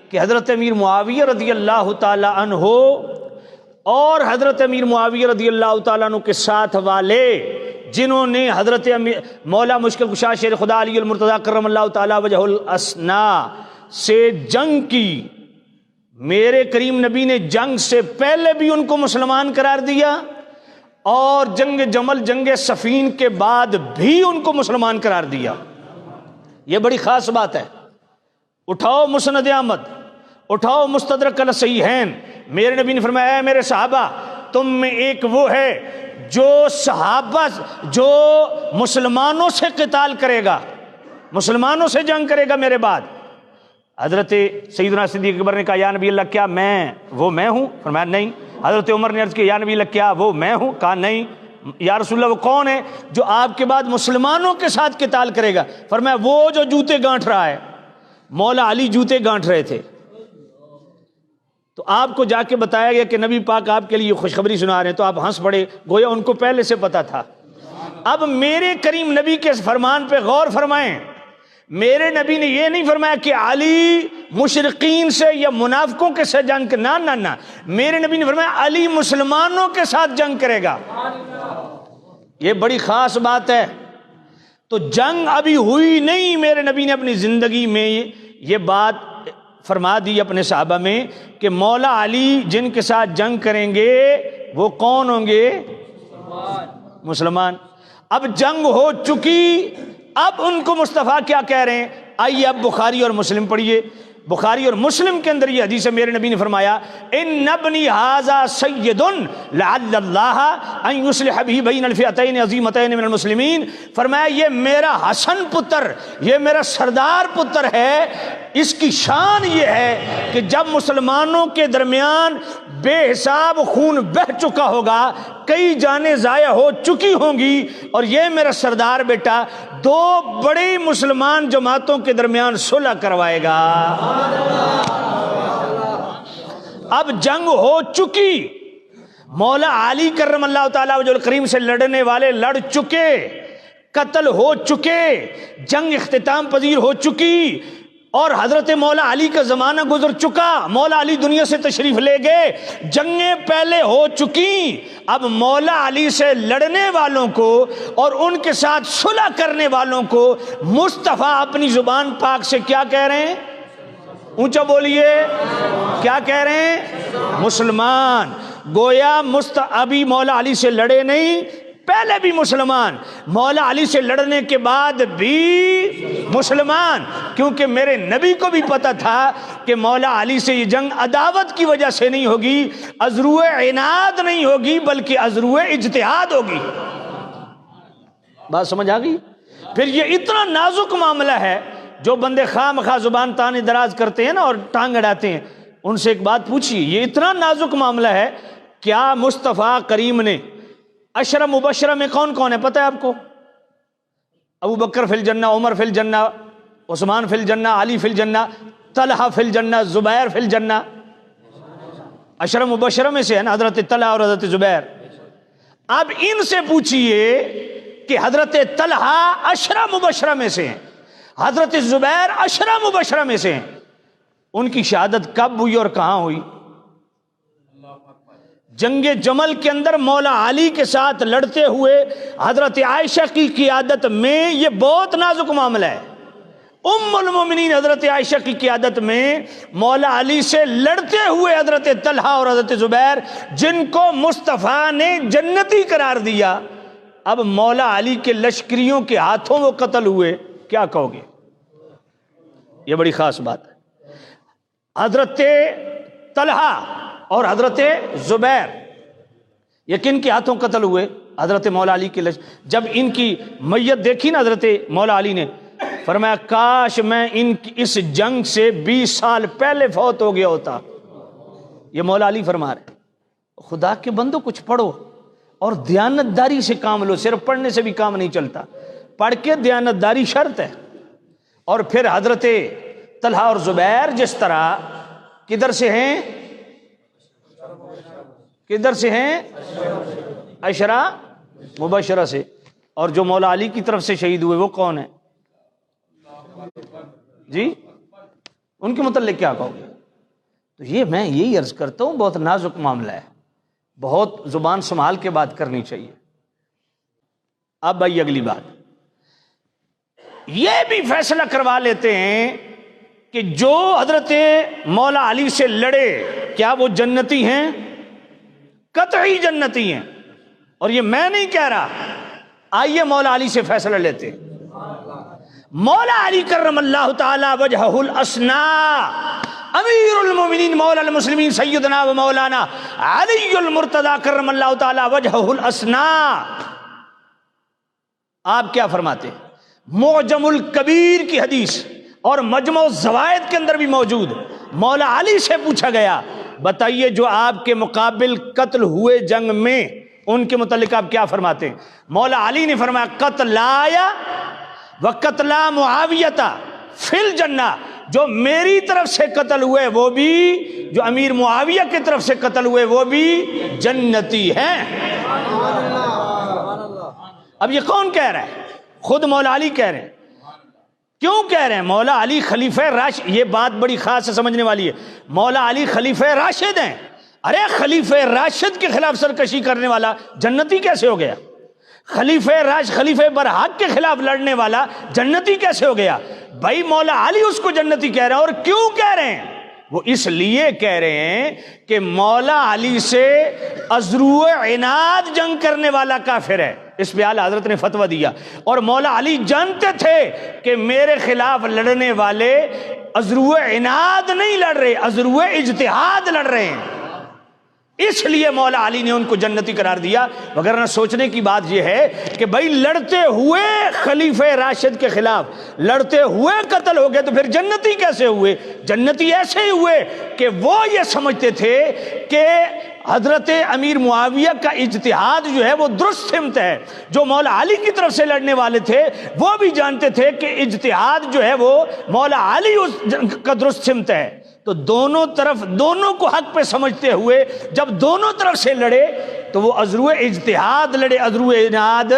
کہ حضرت امیر معاویہ رضی اللہ تعالی عنہ اور حضرت امیر معاویہ رضی اللہ تعالیٰ عنہ کے ساتھ والے جنہوں نے حضرت مولا مشکل کشا شیر خدا علی المرتضیٰ کرم اللہ تعالیٰ وجہ الاسنا سے جنگ کی، میرے کریم نبی نے جنگ سے پہلے بھی ان کو مسلمان قرار دیا اور جنگ جمل جنگ صفین کے بعد بھی ان کو مسلمان قرار دیا۔ یہ بڑی خاص بات ہے۔ اٹھاؤ مسند احمد، اٹھاؤ مستدرک الصحیحین، میرے نبی نے فرمایا اے میرے صحابہ، تم میں ایک وہ ہے جو صحابہ جو مسلمانوں سے قتال کرے گا، مسلمانوں سے جنگ کرے گا میرے بعد۔ حضرت سیدنا صدیق اکبر نے کہا یا نبی اللہ کیا وہ میں ہوں؟ فرمایا نہیں۔ حضرت عمر نے عرض کیا یا نبی اللہ کیا وہ میں ہوں؟ کہا نہیں۔ یا رسول اللہ وہ کون ہے جو آپ کے بعد مسلمانوں کے ساتھ قتال کرے گا؟ فرمایا وہ جو جوتے گانٹھ رہا ہے۔ مولا علی جوتے گانٹھ رہے تھے، تو آپ کو جا کے بتایا گیا کہ نبی پاک آپ کے لیے خوشخبری سنا رہے ہیں، تو آپ ہنس پڑے، گویا ان کو پہلے سے پتا تھا۔ اب میرے کریم نبی کے فرمان پہ غور فرمائیں، میرے نبی نے یہ نہیں فرمایا کہ علی مشرقین سے یا منافقوں کے ساتھ جنگ کرنا، نہ میرے نبی نے فرمایا علی مسلمانوں کے ساتھ جنگ کرے گا۔ یہ بڑی خاص بات ہے۔ تو جنگ ابھی ہوئی نہیں، میرے نبی نے اپنی زندگی میں یہ بات فرما دی اپنے صحابہ میں کہ مولا علی جن کے ساتھ جنگ کریں گے وہ کون ہوں گے؟ مسلمان۔ اب جنگ ہو چکی، اب ان کو مصطفیٰ کیا کہہ رہے ہیں؟ آئیے اب بخاری اور مسلم پڑھیے۔ بخاری اور مسلم کے اندر یہ حدیث ہے، میرے نبی نے فرمایا ان ابنی ھذا سید لعل اللہ ان یصلح به بین الفئتین عظیمتین من المسلمین۔ فرمایا یہ میرا حسن پتر، یہ میرا سردار پتر ہے، اس کی شان یہ ہے کہ جب مسلمانوں کے درمیان بے حساب خون بہہ چکا ہوگا، کئی جانیں ضائع ہو چکی ہوں گی، اور یہ میرا سردار بیٹا دو بڑی مسلمان جماعتوں کے درمیان صلح کروائے گا۔ اب جنگ ہو چکی، مولا علی کرم اللہ تعالیٰ وجہ الکریم سے لڑنے والے لڑ چکے، قتل ہو چکے، جنگ اختتام پذیر ہو چکی، اور حضرت مولا علی کا زمانہ گزر چکا، مولا علی دنیا سے تشریف لے گئے، جنگیں پہلے ہو چکی۔ اب مولا علی سے لڑنے والوں کو اور ان کے ساتھ صلح کرنے والوں کو مصطفیٰ اپنی زبان پاک سے کیا کہہ رہے ہیں؟ اونچا بولیے، کیا کہہ رہے ہیں؟ مسلمان۔ گویا ابھی مولا علی سے لڑے نہیں، پہلے بھی مسلمان، مولا علی سے لڑنے کے بعد بھی مسلمان، کیونکہ میرے نبی کو بھی پتا تھا کہ مولا علی سے یہ جنگ عداوت کی وجہ سے نہیں ہوگی، ازرو عناد نہیں ہوگی، بلکہ ازرو اجتہاد ہوگی۔ بات سمجھ آ گئی؟ پھر یہ اتنا نازک معاملہ ہے، جو بندے خواہ مخواہ زبان تانے دراز کرتے ہیں نا اور ٹانگ اڑاتے ہیں، ان سے ایک بات پوچھیے، یہ اتنا نازک معاملہ ہے، کیا مصطفیٰ کریم نے عشرہ مبشرہ میں کون کون ہے پتہ ہے آپ کو؟ ابو بکر فی الجنہ، عمر فی الجنہ، عثمان فی الجنہ، علی فی الجنہ، طلحہ فی الجنہ، زبیر فی الجنہ۔ عشرہ مبشرہ میں سے ہے نا حضرت طلحہ اور حضرت زبیر۔ اب ان سے پوچھئے کہ حضرت طلحہ عشرہ مبشرہ میں سے ہیں، حضرت زبیر عشرہ مبشرہ میں سے ہیں، ان کی شہادت کب ہوئی اور کہاں ہوئی؟ جنگ جمل کے اندر مولا علی کے ساتھ لڑتے ہوئے حضرت عائشہ کی قیادت میں، یہ بہت نازک معاملہ ہے، ام المومنین حضرت عائشہ کی قیادت میں مولا علی سے لڑتے ہوئے حضرت طلحہ اور حضرت زبیر، جن کو مصطفیٰ نے جنتی قرار دیا، اب مولا علی کے لشکریوں کے ہاتھوں وہ قتل ہوئے، کیا کہو گے؟ یہ بڑی خاص بات ہے۔ حضرت طلحہ اور حضرت زبیر یہ کن کے ہاتھوں قتل ہوئے؟ حضرت مولا علی کے جب ان کی میت دیکھی نا حضرت مولا علی نے، فرمایا کاش میں اس جنگ سے 20 سال پہلے فوت ہو گیا ہوتا۔ یہ مولا علی فرما رہے، خدا کے بندو کچھ پڑھو اور دیانتداری سے کام لو، صرف پڑھنے سے بھی کام نہیں چلتا، پڑھ کے دیانتداری شرط ہے۔ اور پھر حضرت طلحہ اور زبیر جس طرح کدھر سے ہیں؟ کدھر سے ہیں؟ عشرہ مبشرہ سے۔ اور جو مولا علی کی طرف سے شہید ہوئے وہ کون ہیں جی؟ ان کے متعلق کیا کہو گے؟ تو یہ میں یہی عرض کرتا ہوں، بہت نازک معاملہ ہے، بہت زبان سنبھال کے بات کرنی چاہیے۔ اب آئیے اگلی بات، یہ بھی فیصلہ کروا لیتے ہیں کہ جو حضرت مولا علی سے لڑے کیا وہ جنتی ہیں؟ قطعی جنتی ہیں، اور یہ میں نہیں کہہ رہا، آئیے مولا علی سے فیصلہ لیتے ہیں۔ مولا علی کرم اللہ تعالی وجہہ الاسنا، امیر المومنین مولا المسلمین سیدنا و مولانا علی المرتضی کرم اللہ تعالی وجہہ الاسنا، آپ کیا فرماتے ہیں؟ معجم الکبیر کی حدیث اور مجمع الزوائد کے اندر بھی موجود، مولا علی سے پوچھا گیا بتائیے جو آپ کے مقابل قتل ہوئے جنگ میں، ان کے متعلق آپ کیا فرماتے ہیں؟ مولا علی نے فرمایا قتلایا و قتلا معاویہ فی الجنہ، جو میری طرف سے قتل ہوئے وہ بھی، جو امیر معاویہ کی طرف سے قتل ہوئے وہ بھی جنتی ہیں۔ اب یہ کون کہہ رہا ہے؟ خود مولا علی کہہ رہے ہیں۔ کیوں کہہ رہے ہیں؟ مولا علی خلیفہ راشد، یہ بات بڑی خاص سمجھنے والی ہے، مولا علی خلیفہ راشد ہیں۔ ارے خلیفہ راشد کے خلاف سرکشی کرنے والا جنتی کیسے ہو گیا؟ خلیفہ برحق کے خلاف لڑنے والا جنتی کیسے ہو گیا؟ بھائی مولا علی اس کو جنتی کہہ رہے ہیں، اور کیوں کہہ رہے ہیں؟ وہ اس لیے کہہ رہے ہیں کہ مولا علی سے ازرو عناد جنگ کرنے والا کافر ہے، اس پہ اعلیٰ حضرت نے فتویٰ دیا، اور مولا علی جانتے تھے کہ میرے خلاف لڑنے والے ازرو عناد نہیں لڑ رہے، ازرو اجتہاد لڑ رہے ہیں، اس لیے مولا علی نے ان کو جنتی قرار دیا۔ وگرنہ سوچنے کی بات یہ ہے کہ بھائی لڑتے ہوئے خلیفہ راشد کے خلاف لڑتے ہوئے قتل ہو گئے تو پھر جنتی کیسے ہوئے؟ جنتی ایسے ہی ہوئے کہ وہ یہ سمجھتے تھے کہ حضرت امیر معاویہ کا اجتہاد جو ہے وہ درست سمت ہے، جو مولا علی کی طرف سے لڑنے والے تھے وہ بھی جانتے تھے کہ اجتہاد جو ہے وہ مولا علی کا درست سمت ہے۔ تو دونوں طرف، دونوں کو حق پہ سمجھتے ہوئے جب دونوں طرف سے لڑے تو وہ ازرو اجتہاد لڑے، ازرو عناد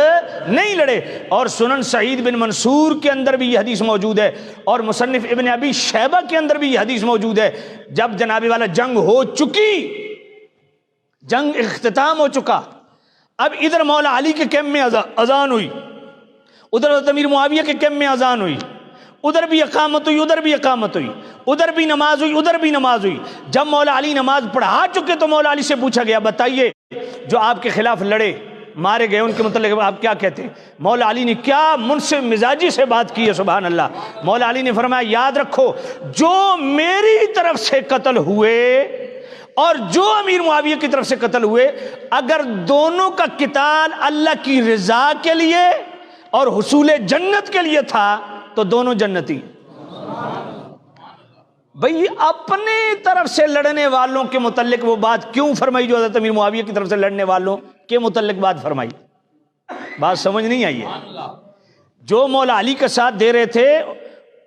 نہیں لڑے۔ اور سنن سعید بن منصور کے اندر بھی یہ حدیث موجود ہے، اور مصنف ابن ابی شیبہ کے اندر بھی یہ حدیث موجود ہے، جب جناب والا جنگ ہو چکی، جنگ اختتام ہو چکا، اب ادھر مولا علی کے کیمپ میں اذان ہوئی، ادھر امیر معاویہ کے کیمپ میں اذان ہوئی، ادھر بھی اقامت ہوئی، ادھر بھی اقامت ہوئی، ادھر بھی نماز ہوئی، ادھر بھی نماز ہوئی۔ جب مولا علی نماز پڑھا چکے تو مولا علی سے پوچھا گیا بتائیے جو آپ کے خلاف لڑے مارے گئے ان کے متعلق آپ کیا کہتے ہیں؟ مولا علی نے کیا منصف مزاجی سے بات کی ہے، سبحان اللہ۔ مولا علی نے فرمایا یاد رکھو جو میری طرف سے قتل ہوئے اور جو امیر معاویہ کی طرف سے قتل ہوئے، اگر دونوں کا قتال اللہ کی رضا کے لیے اور حصول جنت کے لیے تھا تو دونوں جنتی۔ بھئی اپنے طرف سے لڑنے والوں کے متعلق وہ بات کیوں فرمائی جو حضرت امیر معاویہ کی طرف سے لڑنے والوں کے متعلق بات فرمائی؟ بات سمجھ نہیں آئی ہے۔ جو مولا علی کا ساتھ دے رہے تھے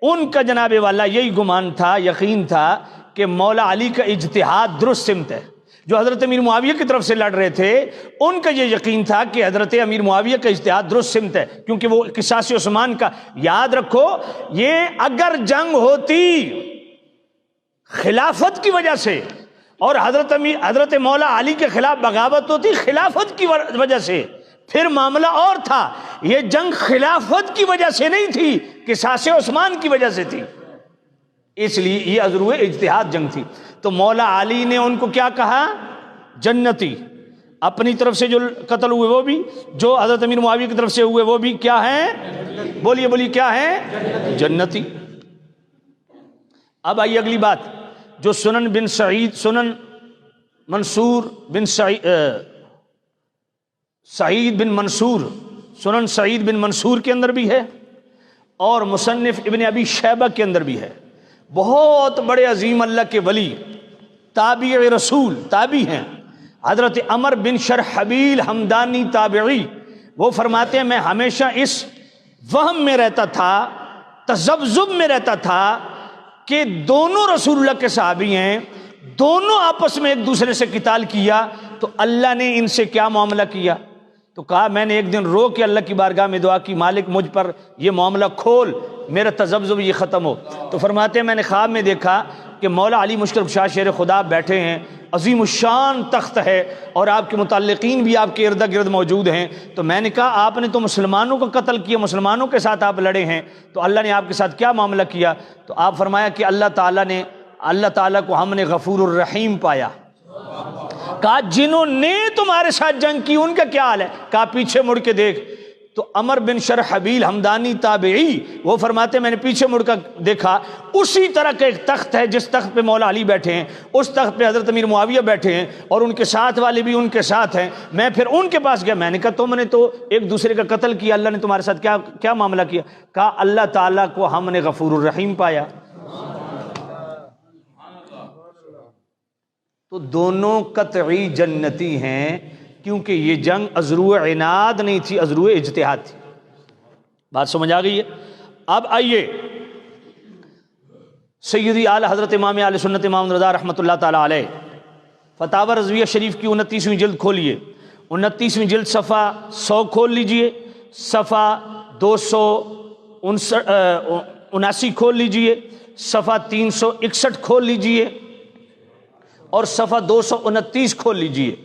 ان کا جناب والا یہی گمان تھا، یقین تھا کہ مولا علی کا اجتہاد درست سمت ہے۔ جو حضرت امیر معاویہ کی طرف سے لڑ رہے تھے ان کا یہ یقین تھا کہ حضرت امیر معاویہ کا اجتہاد درست سمت ہے، کیونکہ وہ قصاص عثمان کا، یاد رکھو یہ اگر جنگ ہوتی خلافت کی وجہ سے اور حضرت مولا علی کے خلاف بغاوت ہوتی خلافت کی وجہ سے پھر معاملہ اور تھا، یہ جنگ خلافت کی وجہ سے نہیں تھی، قصاص عثمان کی وجہ سے تھی، اس لیے یہ عذرو اجتہاد جنگ تھی۔ تو مولا علی نے ان کو کیا کہا؟ جنتی۔ اپنی طرف سے جو قتل ہوئے وہ بھی، جو حضرت امیر معاویہ کی طرف سے ہوئے وہ بھی کیا ہیں؟ بولیے بولیے کیا ہیں؟ جنتی۔ اب آئیے اگلی بات، جو سنن سعید بن منصور سنن سعید بن منصور کے اندر بھی ہے اور مصنف ابن ابی شیبہ کے اندر بھی ہے۔ بہت بڑے عظیم اللہ کے ولی، تابع رسول، تابعی ہیں، حضرت عمر بن شرحبیل حمدانی تابعی، وہ فرماتے ہیں میں ہمیشہ اس وہم میں رہتا تھا، تذبذب میں رہتا تھا کہ دونوں رسول اللہ کے صحابی ہیں، دونوں آپس میں ایک دوسرے سے قتال کیا تو اللہ نے ان سے کیا معاملہ کیا؟ تو کہا میں نے ایک دن رو کے اللہ کی بارگاہ میں دعا کی مالک مجھ پر یہ معاملہ کھول، میرا تذبذب یہ ختم ہو۔ تو فرماتے ہیں میں نے خواب میں دیکھا کہ مولا علی مشکل کشا شیر خدا بیٹھے ہیں، عظیم الشان تخت ہے اور آپ کے متعلقین بھی آپ کے ارد گرد موجود ہیں، تو میں نے کہا آپ نے تو مسلمانوں کو قتل کیا، مسلمانوں کے ساتھ آپ لڑے ہیں، تو اللہ نے آپ کے ساتھ کیا معاملہ کیا؟ تو آپ فرمایا کہ اللہ تعالیٰ کو ہم نے غفور الرحیم پایا۔ کہا جنہوں نے تمہارے ساتھ جنگ کی ان کا کیا حال ہے؟ کہا پیچھے مڑ کے دیکھ۔ تو عمر بن شرحبیل ہمدانی تابعی وہ فرماتے میں نے پیچھے مڑ کر دیکھا، اسی طرح کا ایک تخت ہے جس تخت پہ مولا علی بیٹھے ہیں، اس تخت پہ حضرت امیر معاویہ بیٹھے ہیں اور ان کے ساتھ والے بھی ان کے ساتھ ہیں۔ میں پھر ان کے پاس گیا، میں نے کہا تم نے تو ایک دوسرے کا قتل کیا، اللہ نے تمہارے ساتھ کیا معاملہ کیا؟ کہا اللہ تعالیٰ کو ہم نے غفور الرحیم پایا۔ تو دونوں قطعی جنتی ہیں، کیونکہ یہ جنگ ازرو عناد نہیں تھی، ازرو اجتہاد تھی۔ بات سمجھ آ گئی ہے؟ اب آئیے سیدی اعلی حضرت امام اہل سنت امام رضا رحمۃ اللہ تعالیٰ علیہ فتاوی رضویہ شریف کی 29ویں جلد کھولیے، 29ویں جلد صفحہ 100 کھول لیجئے، صفحہ 279 کھول لیجئے، صفحہ 361 کھول لیجئے اور صفحہ 229 کھول لیجئے۔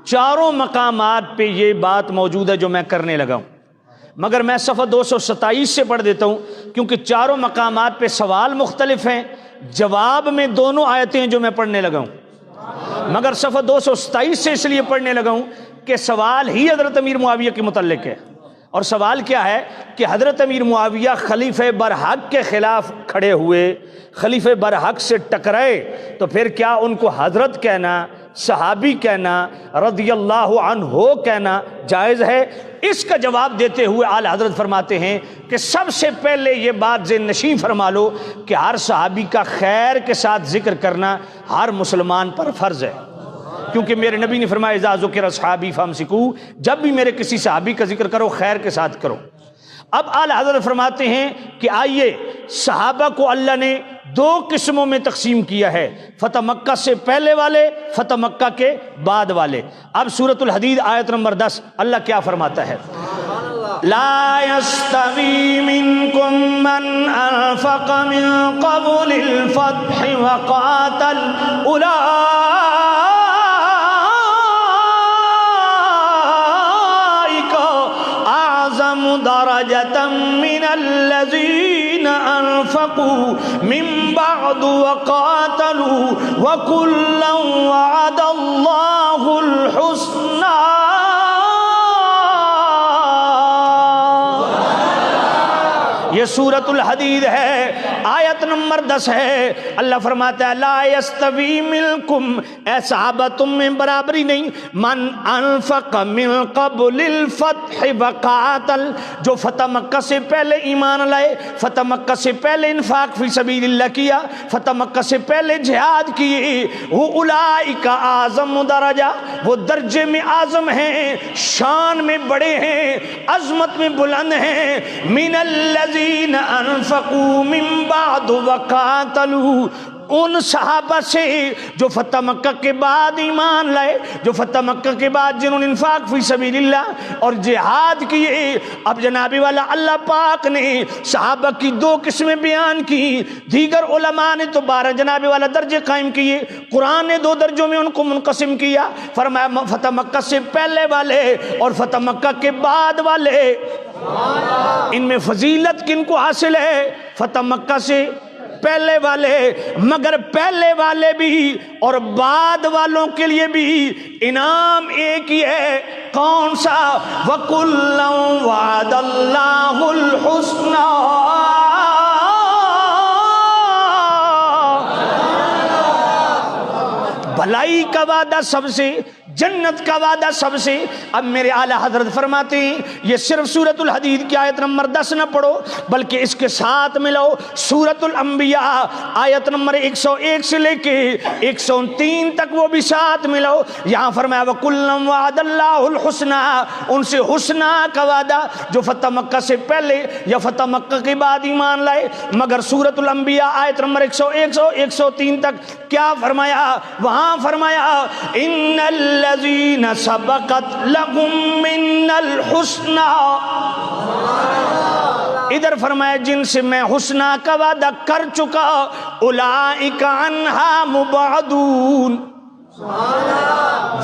چاروں مقامات پہ یہ بات موجود ہے جو میں کرنے لگا ہوں، مگر میں صفحہ 227 سے پڑھ دیتا ہوں کیونکہ چاروں مقامات پہ سوال مختلف ہیں، جواب میں دونوں آیتیں جو میں پڑھنے لگا ہوں، مگر صفحہ 227 سے اس لیے پڑھنے لگا ہوں کہ سوال ہی حضرت امیر معاویہ کے متعلق ہے۔ اور سوال کیا ہے کہ حضرت امیر معاویہ خلیفہ برحق کے خلاف کھڑے ہوئے، خلیفہ برحق سے ٹکرائے، تو پھر کیا ان کو حضرت کہنا، صحابی کہنا، رضی اللہ عنہ کہنا جائز ہے؟ اس کا جواب دیتے ہوئے اعلی حضرت فرماتے ہیں کہ سب سے پہلے یہ بات ذہن نشین فرما لو کہ ہر صحابی کا خیر کے ساتھ ذکر کرنا ہر مسلمان پر فرض ہے، کیونکہ میرے نبی نے فرمایا اذا ذکر اصحابی فامسکوا، جب بھی میرے کسی صحابی کا ذکر کرو خیر کے ساتھ کرو۔ اب اعلی حضرت فرماتے ہیں کہ آئیے صحابہ کو اللہ نے دو قسموں میں تقسیم کیا ہے، فتح مکہ سے پہلے والے، فتح مکہ کے بعد والے۔ اب سورۃ الحدید آیت نمبر 10 اللہ کیا فرماتا ہے؟ لا يستوي منكم من أنفق من قبل الفتح وقاتل درجة من الذين أنفقوا من بعد وقاتلوا وكلا وعد الله الحسنى۔ یہ سورۃ الحدید ہے، آیت نمبر 10 ہے۔ اللہ فرماتا ہے لا یستوی منکم، اے صحابہ تم میں برابری نہیں، من انفق من قبل الفتح وقاتل، جو فتح مکہ سے پہلے ایمان لائے، فتح مکہ سے پہلے انفاق فی سبیل اللہ کیا، فتح مکہ سے پہلے جہاد کیے، وہ اولئک اعظم درجہ، وہ درجے میں اعظم ہیں، شان میں بڑے ہیں، عظمت میں بلند ہیں، من الذین انفقوا من بعد وقاتلوا، ان صحابہ سے جو فتح مکہ کے بعد ایمان لائے، جو فتح مکہ کے بعد جنہوں نے انفاق فی سبیل اللہ اور جہاد کیے۔ اب جناب والا اللہ پاک نے صحابہ کی دو قسمیں بیان کی، دیگر علماء نے تو 12 جناب والا درجے قائم کیے، قرآن نے 2 درجوں میں ان کو منقسم کیا، فرمایا فتح مکہ سے پہلے والے اور فتح مکہ کے بعد والے۔ ان میں فضیلت کن کو حاصل ہے؟ فتح مکہ سے پہلے والے، مگر پہلے والے بھی اور بعد والوں کے لیے بھی انعام ایک ہی ہے، کون سا؟ وَكُلًّا وَعَدَ اللَّهُ الْحُسْنَى، بھلائی کا وعدہ سب سے، جنت کا وعدہ سب سے۔ اب میرے اعلیٰ حضرت فرماتے ہیں یہ صرف سورۃ الحدید کی آیت نمبر 10 نہ پڑھو، بلکہ اس کے ساتھ ملاؤ سورۃ الانبیاء آیت نمبر 101 سے لے کے 103 تک، وہ بھی ساتھ ملاؤ۔ یہاں فرمایا وَكُلًّا وَعَدَ اللَّهُ الْحُسْنَى، ان سے حسنہ کا وعدہ جو فتح مکہ سے پہلے یا فتح مکہ کے بعد ایمان لائے۔ مگر سورۃ الانبیاء آیت نمبر 101 103 تک کیا فرمایا؟ وہاں فرمایا ان الذین سبقت لهم من الحسنى، ادھر فرمایا جن سے میں حسنہ کا وعدہ کر چکا اولئک عنہا مبعدون،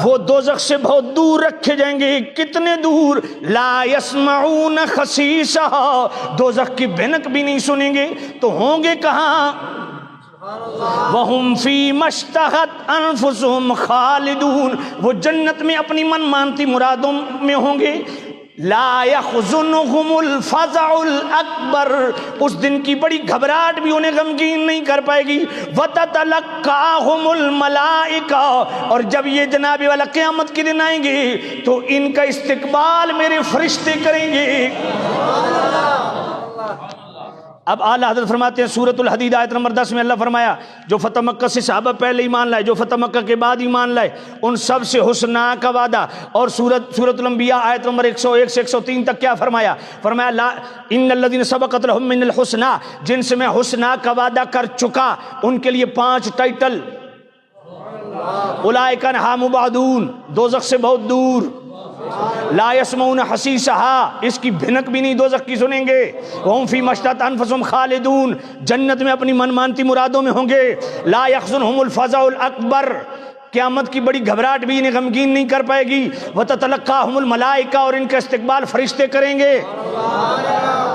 وہ دوزخ سے بہت دور رکھے جائیں گے. کتنے دور؟ لا یسمعون خسیسہا، دوزخ کی بھنک بھی نہیں سنیں گے. تو ہوں گے کہاں؟ وَهُمْ فِي مَشْتَهَتْ أَنفُسُهُمْ خَالِدُونَ، وہ جنت میں اپنی من مانتی مرادوں میں ہوں گے. لا يحزنهم الفزع الاکبر، اس دن کی بڑی گھبراہٹ بھی انہیں غمگین نہیں کر پائے گی. وتتلقاهم الملائکہ، اور جب یہ جناب والا قیامت کے دن آئیں گے تو ان کا استقبال میرے فرشتے کریں گے. اب اعلیٰ حضرت فرماتے ہیں سورۃ الحدید آیت نمبر 10 میں اللہ فرمایا جو فتح مکہ سے صحابہ پہلے ایمان لائے، جو فتح مکہ کے بعد ایمان لائے، ان سب سے حسنہ کا وعدہ. اور سورۃ الانبیاء آیت نمبر 101 سے 103 تک کیا فرمایا؟ فرمایا لا ان الذین سبقت لهم من الحسنى، جن سے میں حسنہ کا وعدہ کر چکا ان کے لیے 5 ٹائٹل. اولئک عنہا مبعدون، دوزخ سے بہت دور. لا یسمعون حسیسہا، اس کی بھنک بھی نہیں دوزخ کی سنیں گے. وہم فی مشتہت انفسہم خالدون، جنت میں اپنی من مانتی مرادوں میں ہوں گے. لا یحزنہم الفزع الاکبر، قیامت کی بڑی گھبراہٹ بھی انہیں غمگین نہیں کر پائے گی. وتتلقاہم الملائکہ، اور ان کا استقبال فرشتے کریں گے.